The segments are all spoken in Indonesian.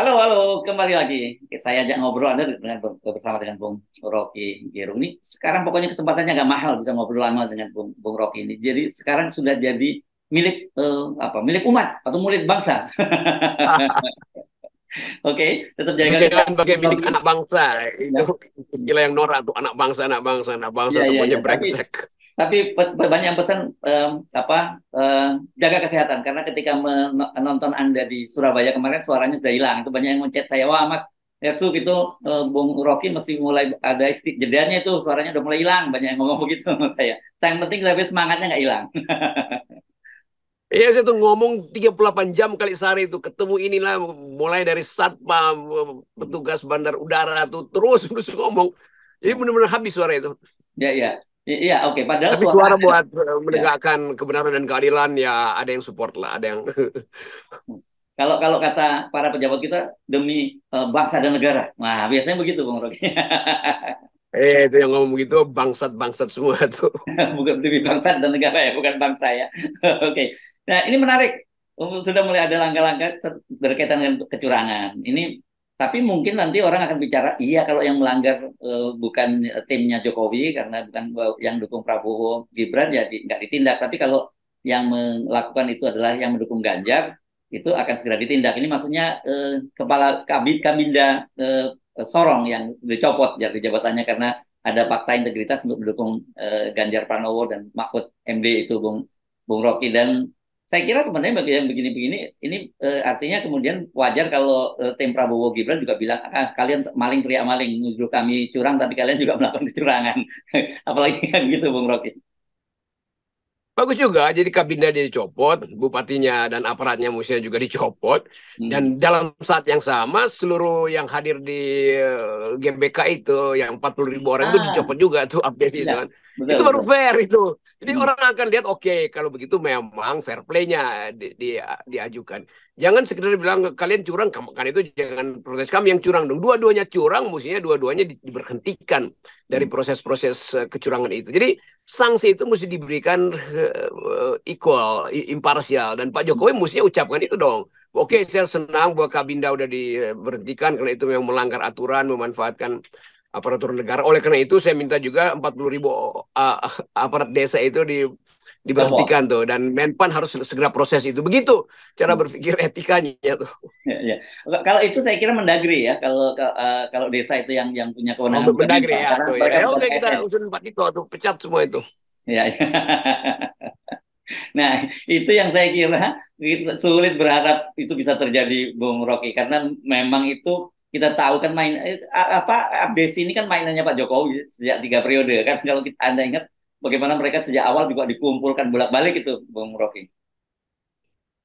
Halo, halo, kembali lagi. Saya ajak ngobrol Anda bersama dengan Bung Rocky Gerung ini. Sekarang pokoknya kesempatannya agak mahal bisa ngobrol lama dengan Bung Rocky ini. Jadi sekarang sudah jadi milik milik umat atau milik bangsa. Oke, tetap jaga Jangan kesehatan pakai Bung milik Rocky. anak bangsa. Itu Ya, istilah yang norak tuh, anak bangsa, anak bangsa, anak bangsa ya, ya, semuanya ya. brengsek. Tapi banyak yang pesan jaga kesehatan karena ketika menonton Anda di Surabaya kemarin suaranya sudah hilang. Itu banyak yang ngechat saya, wah Mas Hersuk itu Bung Rocky mesti mulai ada jedanya itu suaranya udah mulai hilang. Banyak yang ngomong begitu sama saya. Yang penting tapi semangatnya nggak hilang. Iya, saya tuh ngomong 38 jam kali sehari itu ketemu inilah mulai dari satpam, petugas bandar udara tuh terus terus ngomong. Jadi benar-benar habis suara itu. Ya, ya, iya, oke. Padahal Tapi suara suara ada. buat Ya. menegakkan kebenaran dan keadilan ya ada yang support lah, ada yang Kalau kalau kata para pejabat kita demi bangsa dan negara. Nah, biasanya begitu Bung Rocky. itu yang ngomong gitu bangsat-bangsat semua tuh. Bukan demi bangsa dan negara ya, bukan bangsa ya. Oke. Nah, ini menarik. Sudah mulai ada langkah-langkah berkaitan dengan kecurangan. Ini tapi mungkin nanti orang akan bicara, iya kalau yang melanggar bukan timnya Jokowi karena bukan yang dukung Prabowo Gibran ya nggak ditindak. Tapi kalau yang melakukan itu adalah yang mendukung Ganjar, itu akan segera ditindak. Ini maksudnya kepala Kabinda Sorong yang dicopot dari jabatannya karena ada fakta integritas untuk mendukung Ganjar Pranowo dan Mahfud MD itu Bung Rocky. Dan saya kira sebenarnya bagi yang begini-begini ini artinya kemudian wajar kalau tim Prabowo Gibran juga bilang kalian maling teriak maling menuduh kami curang tapi kalian juga melakukan kecurangan. Apalagi kan gitu Bung Rocky. Bagus juga, jadi kabinda dia dicopot, bupatinya dan aparatnya mestinya juga dicopot. Dan Hmm. dalam saat yang sama, seluruh yang hadir di GBK itu, yang 40.000 orang itu Ah, dicopot juga tuh update itu ya, kan. betul Itu baru betul. fair itu. Jadi Hmm. orang akan lihat, oke, kalau begitu memang fair play-nya diajukan. Jangan sekedar bilang, kalian curang, kan itu jangan protes kami yang curang dong. Dua-duanya curang, mestinya dua-duanya diberhentikan dari Hmm. proses-proses kecurangan itu. Jadi sanksi itu mesti diberikan equal, imparsial. Dan Pak Jokowi mestinya ucapkan itu dong. Oke, saya senang bahwa Kabinda udah diberhentikan karena itu memang melanggar aturan, memanfaatkan aparatur negara. Oleh karena itu saya minta juga 40.000 aparat desa itu Copot. diberhentikan tuh. Dan Menpan harus segera proses itu. Begitu cara Hmm. berpikir etikanya tuh. Ya, ya. Kalau itu saya kira Mendagri ya. Kalau desa itu yang punya Oh, kewenangan bukan Mendagri Menpan ya karena tuh ya. mereka Ya, bukan oke, kita ASN. usul Pak Tito tuh pecat semua itu. Ya, ya. Nah, itu yang saya kira sulit berharap itu bisa terjadi, Bung Rocky, karena memang itu kita tahu kan abdesi ini kan mainannya Pak Jokowi sejak 3 periode kan. Kalau Anda ingat bagaimana mereka sejak awal juga dikumpulkan bolak-balik itu, Bung Rocky.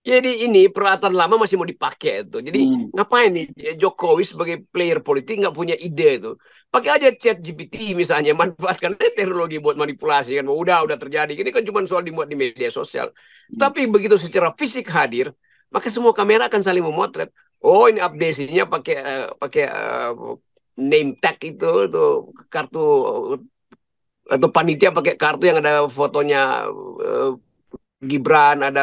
Jadi ini peralatan lama masih mau dipakai itu. Jadi Hmm. ngapain nih Jokowi sebagai player politik nggak punya ide itu? Pakai aja chat GPT misalnya, manfaatkan teknologi buat manipulasi kan. Udah terjadi. Ini kan cuma soal dimuat di media sosial. Hmm. Tapi begitu secara fisik hadir, maka semua kamera akan saling memotret. Oh, ini update-nya pakai pakai name tag itu kartu atau panitia pakai kartu yang ada fotonya eh, Gibran, ada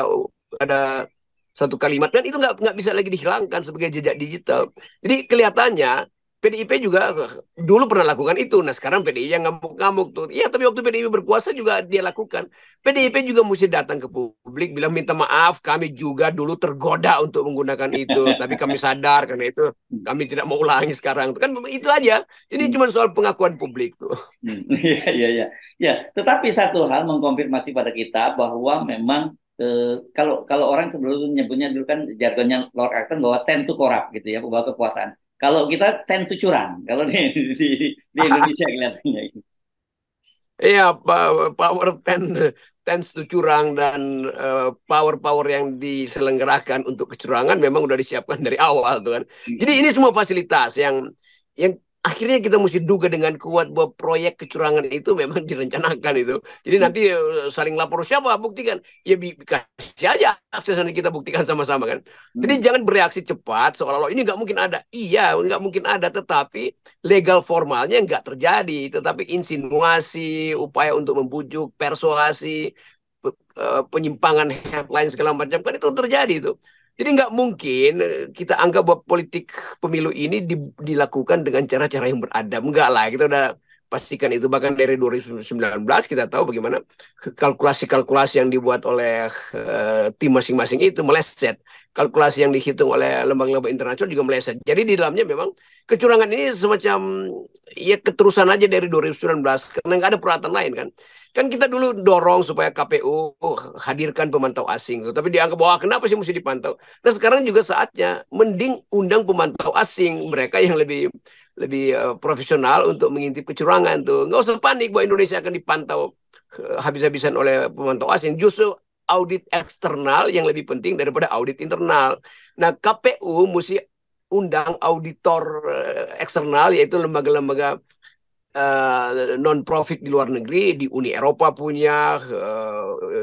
satu kalimat kan itu nggak bisa lagi dihilangkan sebagai jejak digital. Jadi kelihatannya PDIP juga dulu pernah lakukan itu. Nah sekarang PDIP yang ngamuk-ngamuk tuh. Iya tapi waktu PDIP berkuasa juga dia lakukan. PDIP juga mesti datang ke publik bilang minta maaf kami juga dulu tergoda untuk menggunakan itu. Tapi kami sadar karena itu kami tidak mau ulangi sekarang. Kan itu aja. Ini Hmm. cuma soal pengakuan publik tuh. Hmm. Iya, iya, iya. Ya, tetapi satu hal mengkonfirmasi pada kita bahwa memang kalau kalau orang sebelum nyebutnya dulu kan jargonnya Lord Acton bahwa tend to corrupt gitu ya, bahwa kekuasaan. Kalau kita tend to curang, kalau di Indonesia kelihatannya. Iya, power tends to curang dan power-power yang diselenggarakan untuk kecurangan memang udah disiapkan dari awal tuh kan. Jadi Hmm. ini semua fasilitas yang akhirnya kita mesti duga dengan kuat bahwa proyek kecurangan itu memang direncanakan itu. Jadi nanti saling lapor siapa buktikan ya kasih aja akses nanti kita buktikan sama-sama kan. Jadi Hmm. jangan bereaksi cepat seolah-olah ini nggak mungkin ada. Iya, nggak mungkin ada, tetapi legal formalnya nggak terjadi, tetapi insinuasi, upaya untuk membujuk, persuasi, penyimpangan headline segala macam kan itu terjadi itu. Jadi nggak mungkin kita anggap bahwa politik pemilu ini dilakukan dengan cara-cara yang beradab. Enggak lah, kita udah pastikan itu. Bahkan dari 2019 kita tahu bagaimana kalkulasi-kalkulasi yang dibuat oleh tim masing-masing itu meleset. Kalkulasi yang dihitung oleh lembaga-lembaga internasional juga meleset. Jadi di dalamnya memang kecurangan ini semacam ya keterusan aja dari 2019 karena nggak ada peralatan lain kan. Kan kita dulu dorong supaya KPU hadirkan pemantau asing, tapi dianggap wah kenapa sih mesti dipantau? Nah sekarang juga saatnya mending undang pemantau asing, mereka yang lebih lebih profesional untuk mengintip kecurangan tuh. Nggak usah panik bahwa Indonesia akan dipantau habis-habisan oleh pemantau asing. Justru audit eksternal yang lebih penting daripada audit internal. Nah KPU mesti undang auditor eksternal yaitu lembaga-lembaga non-profit di luar negeri, di Uni Eropa punya,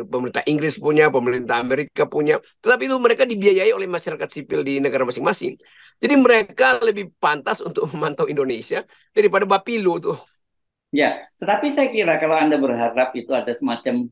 pemerintah Inggris punya, pemerintah Amerika punya. Tetapi itu mereka dibiayai oleh masyarakat sipil di negara masing-masing. Jadi mereka lebih pantas untuk memantau Indonesia daripada Bapilu tuh. Ya, tetapi saya kira kalau Anda berharap itu ada semacam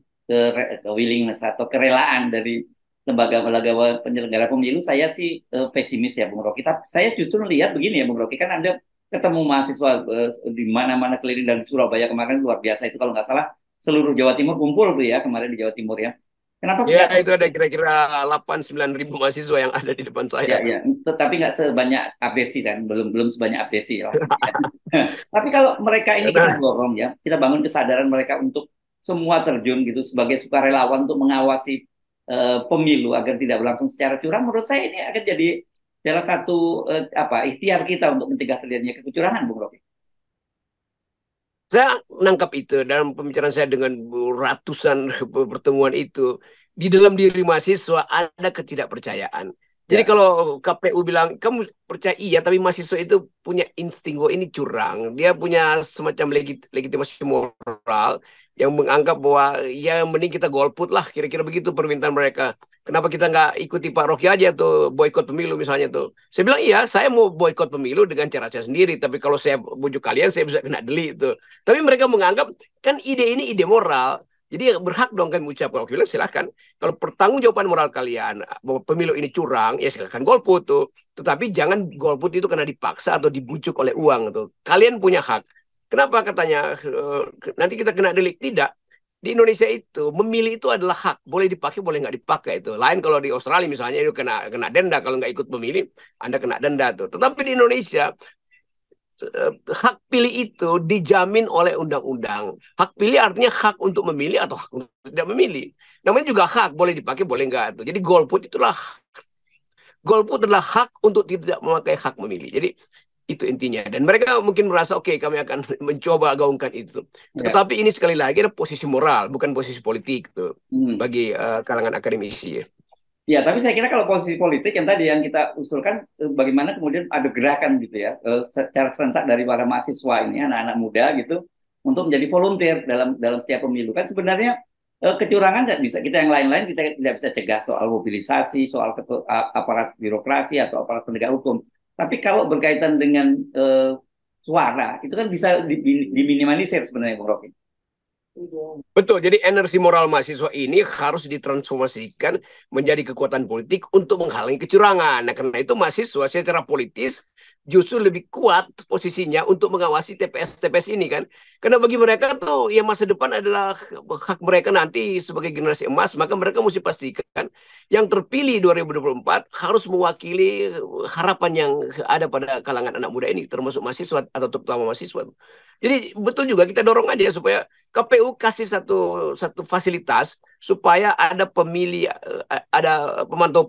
willingness atau kerelaan dari lembaga-lembaga penyelenggara pemilu, saya sih pesimis ya, Bung Rocky. Saya justru melihat begini ya, Bung Rocky, kan Anda ketemu mahasiswa di mana-mana keliling dan Surabaya kemarin luar biasa itu kalau nggak salah seluruh Jawa Timur kumpul tuh ya kemarin di Jawa Timur ya. Kenapa Ya nggak itu ada kira-kira 8-9 ribu mahasiswa yang ada di depan saya ya, tuh. ya, tetapi nggak sebanyak abdesi kan, belum belum sebanyak abdesi lah. Tapi kalau mereka ini kita Karena dorong ya, kita bangun kesadaran mereka untuk semua terjun gitu sebagai sukarelawan untuk mengawasi pemilu agar tidak berlangsung secara curang. Menurut saya ini akan jadi salah satu apa ikhtiar kita untuk mencegah terjadinya kecurangan, Bung Rocky. saya nangkap itu dalam pembicaraan saya dengan ratusan pertemuan itu. Di dalam diri mahasiswa ada ketidakpercayaan. Jadi Ya, kalau KPU bilang, kamu percaya iya, tapi mahasiswa itu punya insting, bahwa ini curang. Dia punya semacam legitimasi moral yang menganggap bahwa ya mending kita golput lah, kira-kira begitu permintaan mereka. Kenapa kita nggak ikuti Pak Rocky aja tuh, boykot pemilu misalnya tuh. Saya bilang, iya, saya mau boykot pemilu dengan cara saya sendiri, tapi kalau saya bujuk kalian, saya bisa kena delik itu. Tapi mereka menganggap kan ide ini ide moral. Jadi berhak dong kan mengucapkan. Oke, bilang silahkan. Kalau pertanggungjawaban moral kalian bahwa pemilu ini curang, ya silahkan golput tuh. Tetapi jangan golput itu karena dipaksa atau dibujuk oleh uang tuh. Kalian punya hak. Kenapa katanya nanti kita kena delik? Tidak. Di Indonesia itu memilih itu adalah hak, boleh dipakai boleh nggak dipakai itu. Lain kalau di Australia misalnya itu kena kena denda kalau nggak ikut memilih, Anda kena denda tuh. Tetapi di Indonesia hak pilih itu dijamin oleh undang-undang. Hak pilih artinya hak untuk memilih atau hak untuk tidak memilih. Namanya juga hak, boleh dipakai, boleh enggak. Jadi golput adalah hak untuk tidak memakai hak memilih. Jadi itu intinya. Dan mereka mungkin merasa oke, kami akan mencoba gaungkan itu. ya. Tetapi ini sekali lagi ada posisi moral, bukan posisi politik tuh Hmm. bagi kalangan akademisi. Ya, tapi saya kira kalau posisi politik yang tadi yang kita usulkan, bagaimana kemudian ada gerakan gitu ya, secara serentak dari para mahasiswa ini, anak-anak muda gitu, untuk menjadi volunteer dalam dalam setiap pemilu. Kan sebenarnya kecurangan tidak bisa, kita yang lain-lain kita tidak bisa cegah soal mobilisasi, soal aparat birokrasi atau aparat penegak hukum. Tapi kalau berkaitan dengan suara, itu kan bisa diminimalisir sebenarnya, Bung Rocky. Betul, jadi energi moral mahasiswa ini harus ditransformasikan menjadi kekuatan politik untuk menghalangi kecurangan. Nah, karena itu mahasiswa secara politis justru lebih kuat posisinya untuk mengawasi TPS-TPS ini kan. Karena bagi mereka tuh yang masa depan adalah hak mereka nanti sebagai generasi emas, maka mereka mesti pastikan yang terpilih 2024 harus mewakili harapan yang ada pada kalangan anak muda ini, termasuk mahasiswa atau terutama mahasiswa. Jadi betul juga kita dorong aja supaya KPU kasih satu fasilitas supaya ada pemilih, ada pemantau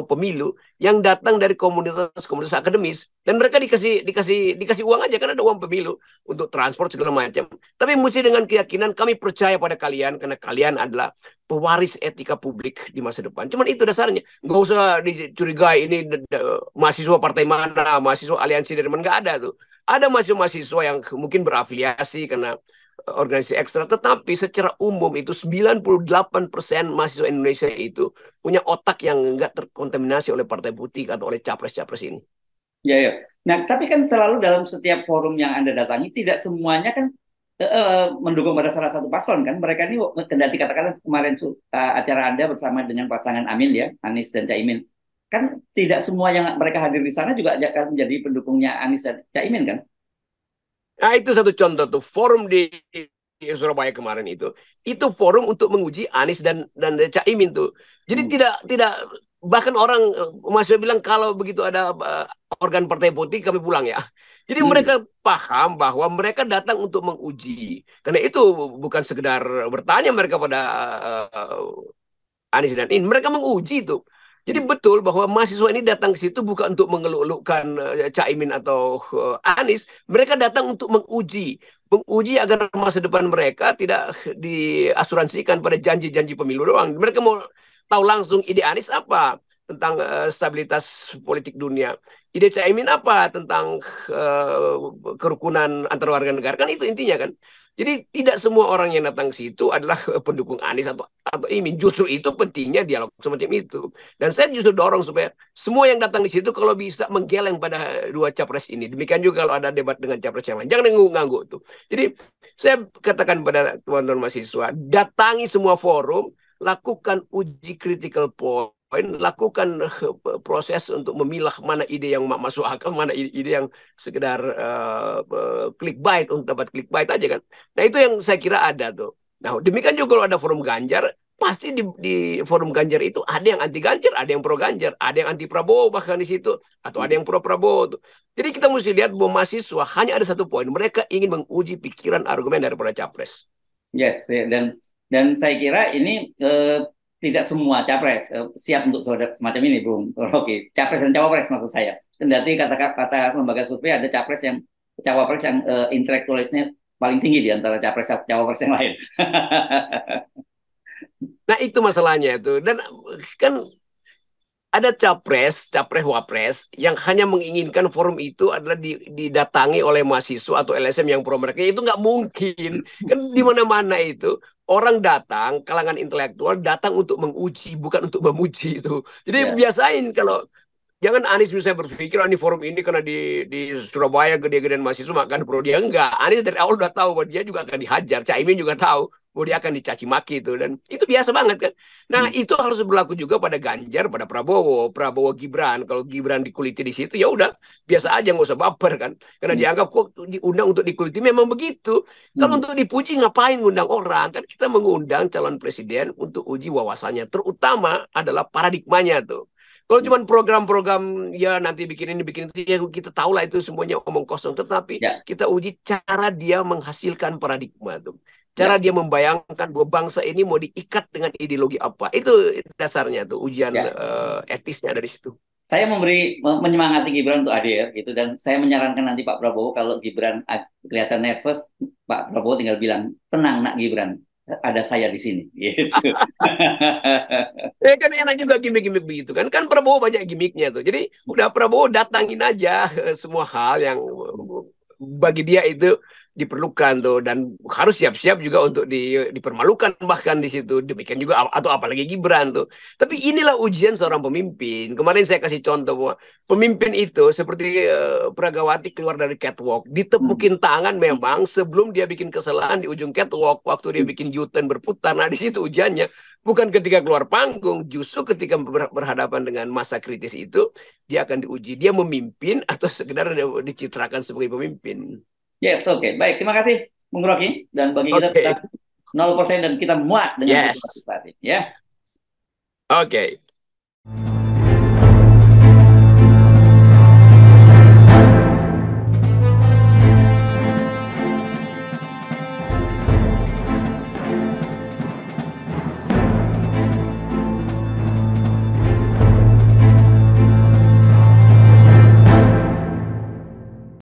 pemilu yang datang dari komunitas-komunitas akademis, dan mereka dikasih uang aja kan ada uang pemilu untuk transport segala macam. Tapi mesti dengan keyakinan kami percaya pada kalian karena kalian adalah pewaris etika publik di masa depan. Cuman itu dasarnya. Nggak usah dicurigai ini mahasiswa partai mana, mahasiswa aliansi dari mana, nggak ada tuh. Ada mahasiswa yang mungkin berafiliasi karena organisasi ekstra, tetapi secara umum itu 98% mahasiswa Indonesia itu punya otak yang nggak terkontaminasi oleh partai putih atau oleh capres-capres ini. Ya, ya. Nah, tapi kan selalu dalam setiap forum yang Anda datangi, tidak semuanya kan mendukung pada salah satu paslon kan. Mereka ini kendati katakan kemarin acara Anda bersama dengan pasangan Amin ya, Anies dan Caimin. Kan tidak semua yang mereka hadir di sana juga akan menjadi pendukungnya Anies dan Caimin kan? Nah, itu satu contoh tuh forum di Surabaya kemarin itu forum untuk menguji Anies dan Caimin tuh. Jadi Hmm. tidak bahkan orang masih bilang kalau begitu ada organ partai politik kami pulang ya. Jadi Hmm. mereka paham bahwa mereka datang untuk menguji. Karena itu bukan sekedar bertanya mereka pada Anies dan ini mereka menguji itu. Jadi Hmm. betul bahwa mahasiswa ini datang ke situ bukan untuk mengeluh-elukan Caimin atau Anies, mereka datang untuk menguji agar masa depan mereka tidak diasuransikan pada janji-janji pemilu doang. Mereka mau tahu langsung ide Anies apa tentang stabilitas politik dunia. Ide Caimin apa tentang kerukunan antar warga negara, kan itu intinya kan. Jadi tidak semua orang yang datang ke situ adalah pendukung Anies atau Imin. Justru itu pentingnya dialog semacam itu. Dan saya justru dorong supaya semua yang datang di situ kalau bisa menggeleng pada dua capres ini. Demikian juga kalau ada debat dengan capres yang lain. Jangan ngangguk tuh. Jadi saya katakan pada teman-teman mahasiswa, datangi semua forum, lakukan uji critical point, lakukan proses untuk memilah mana ide yang masuk akal, mana ide yang sekedar clickbait untuk dapat clickbait aja kan. Nah itu yang saya kira ada tuh. Nah demikian juga kalau ada forum Ganjar, pasti di forum Ganjar itu ada yang anti Ganjar, ada yang pro Ganjar, ada yang anti Prabowo bahkan di situ, atau ada yang pro Prabowo tuh. Jadi kita mesti lihat bahwa mahasiswa hanya ada satu poin, mereka ingin menguji pikiran argumen daripada capres. Yes, ya. Dan saya kira ini tidak semua capres siap untuk semacam ini, Bung Rocky. Capres dan cawapres maksud saya. Kendati kata lembaga survei ada capres yang cawapres yang intelektualisnya paling tinggi di antara capres cawapres yang lain. Nah itu masalahnya itu. Dan kan ada capres wapres yang hanya menginginkan forum itu adalah didatangi oleh mahasiswa atau LSM yang pro mereka. Itu nggak mungkin. Kan di mana-mana itu orang datang, kalangan intelektual datang untuk menguji, bukan untuk memuji itu. Jadi Ya. biasain kalau jangan Anies bisa berpikir oh, ini forum ini karena di Surabaya gede-gedean mahasiswa makan pro dia enggak. Anies dari awal udah tahu bahwa dia juga akan dihajar. Caimin juga tahu bahwa dia akan dicaci maki itu dan itu biasa banget kan. Nah Hmm. itu harus berlaku juga pada Ganjar, pada Prabowo Gibran. Kalau Gibran dikuliti di situ ya udah biasa aja nggak usah baper kan. Karena Hmm. dianggap kok diundang untuk dikuliti memang begitu. Kalau Hmm. untuk dipuji ngapain ngundang orang kan kita mengundang calon presiden untuk uji wawasannya. Terutama adalah paradigmanya tuh. Kalau cuma program-program ya nanti bikin itu ya kita tahu lah itu semuanya omong kosong. Tetapi Ya. kita uji cara dia menghasilkan paradigma tuh. Ya. Cara dia membayangkan bahwa bangsa ini mau diikat dengan ideologi apa. Itu dasarnya tuh ujian Ya. etisnya dari situ. Saya menyemangati Gibran untuk hadir gitu dan saya menyarankan nanti Pak Prabowo kalau Gibran kelihatan nervous, Pak Prabowo tinggal bilang tenang nak Gibran, ada saya di sini gitu. Kan enak juga gimmick-gimmick begitu kan. Kan Prabowo banyak gimmicknya tuh. Jadi udah Prabowo datangin aja semua hal yang bagi dia itu diperlukan tuh dan harus siap-siap juga untuk dipermalukan bahkan di situ. Demikian juga atau apalagi Gibran tuh. Tapi inilah ujian seorang pemimpin. Kemarin saya kasih contoh bahwa pemimpin itu seperti Pragawati keluar dari catwalk, ditepukin tangan memang sebelum dia bikin kesalahan di ujung catwalk waktu dia bikin U-turn berputar. Nah di situ ujiannya. Bukan ketika keluar panggung, justru ketika berhadapan dengan masa kritis itu, dia akan diuji. Dia memimpin atau sekedar dicitrakan sebagai pemimpin. Yes, oke. Baik, terima kasih Bung Rocky dan bagi kita Oke, sudah 0% dan kita muat dengan yes. situasi saat ini ya. Oke.